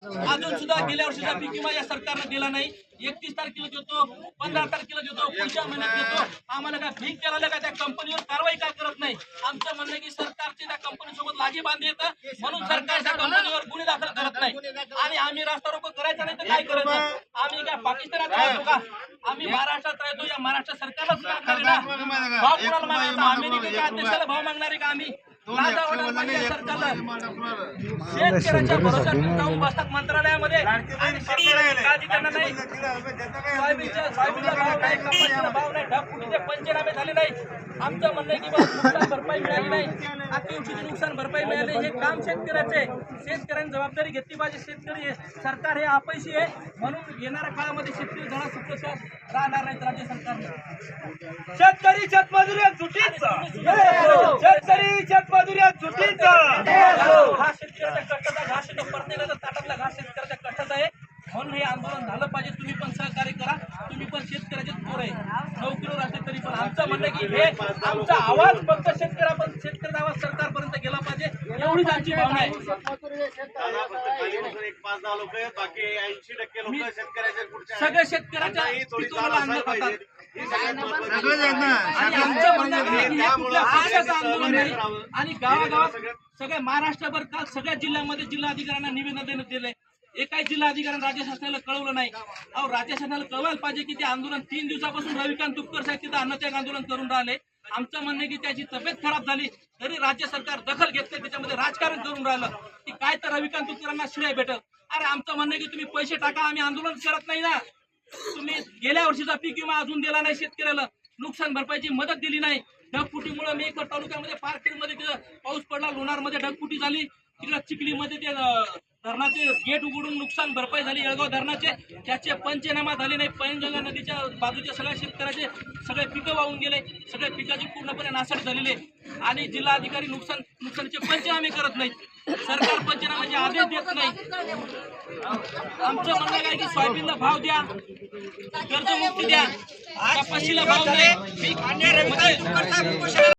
अजून सुद्धा गेल्या वर्षीचा पीक विमा या सरकारने दिला नाही। 31 तारखेला देतो, 15 तारखेला देतो, पुढच्या महिन्यात देतो। आम्हाला काय भीक द्यायला का त्या कंपनीवर कारवाई का करत नाही? आमचं म्हणणं आहे की सरकारचे त्या कंपनी सोबत लागी बांध येतं म्हणून सरकार त्या कंपनीवर गुन्हे दाखल करत नाही। आणि आम्ही रास्ता रोको करायचा नाही तर काय करायचं? आम्ही काय पाकिस्तानात राहतो का? आम्ही महाराष्ट्रात राहतो। या महाराष्ट्र सरकारला मागणार ना भाव कोणाला मागायचा? अमेरिकेच्या अध्यक्षाला भाव मागणार आहे का आम्ही? सरकारला शेतकऱ्यांच्या भरोश्यावर जाऊन बसतात मंत्रालयामध्ये आणि शेतकऱ्यांची त्यांना नाही। सोयाबीनचा भाव नाही, कपाशीचा भाव नाही, ढगफुटीचे पंचनामे झाले नाही। आमचं म्हणणं आहे की नुकसान भरपाई मिळाली नाही, अतिवृष्टीची नुकसान भरपाई मिळाली। हे काम शेतकऱ्याचे, शेतकऱ्यांनी जबाबदारी घेतली पाहिजे। शेतकरी सरकार हे अपयशी आहे म्हणून येणाऱ्या काळामध्ये शेतकरी धडा सुखकर राहणार नाहीत राज्य सरकारने। शेतकरी शेतमजुरी सुटीचं, शेतकरी शेतमजुरी सुटीचं हा शेतकऱ्याच्या कष्टाचा घास आहे, तो प्रत्येकाचा ताटातला घास शेतकऱ्याच्या कष्टाचा आहे म्हणून हे आंदोलन झालं पाहिजे। तुम्ही पण सहकार्य करा, तुम्ही पण शेतकऱ्याचे पोर आहे, नोकरीवर असले तरी पण आमचं म्हणणं की हे आमचा आवाज फक्त शेतकऱ्याचा आवाज सरकारपर्यंत गेला पाहिजे एवढीच आमची भावना आहे। सगळे शेतकऱ्याच्या पिकाला आणलं जातात आणि आमचं म्हणणं आंदोलन नाही। आणि गावागावात सगळ्या महाराष्ट्रभर काल सगळ्या जिल्ह्यामध्ये जिल्हाधिकाऱ्यांना निवेदन देण्यात दिले। एकाही जिल्हाधिकाऱ्यांनी राज्य शासनाला कळवलं नाही। अहो राज्य शासनाला कळवायला पाहिजे की ते आंदोलन 3 दिवसापासून रविकांत तुपकर साहेब तिथं अन्नत्याग आंदोलन करून राहिले। आमचं म्हणणं की त्याची तब्येत खराब झाली तरी राज्य सरकार दखल घेत नाही, त्याच्यामध्ये राजकारण करून राहिलं की काय तर रविकांत तुपकरांना श्रेय भेटल। अरे आमचं म्हणणं की तुम्ही पैसे टाका, आम्ही आंदोलन करत नाही ना। तुम्ही गेल्या वर्षीचा पीक विमा अजून दिला नाही, शेतकऱ्याला नुकसान भरपाईची मदत दिली नाही। ढगफुटीमुळे मेकर तालुक्यामध्ये पारखेडमध्ये पाऊस पडला, लोणारमध्ये ढगफुटी झाली, तिकडे चिखलीमध्ये ते धरणाचे गेट उघडून नुकसान भरपाई झाली येळगाव धरणाचे, त्याचे पंचनामा झाले नाही। पैनगंगा नदीच्या बाजूच्या सगळ्या शेतकऱ्याचे सगळे पिकं वाहून गेले, सगळ्या पिकाची पूर्णपणे नासाडी झालेली आणि जिल्हाधिकारी नुकसानीचे पंचनामे करत नाहीत, सरकार पंचनाम्याचे आदेश देत नाही। आमचं म्हणणं काय की सोयाबीनला भाव द्या, कर्जमुक्ती द्या, कपाशीला भाव द्या।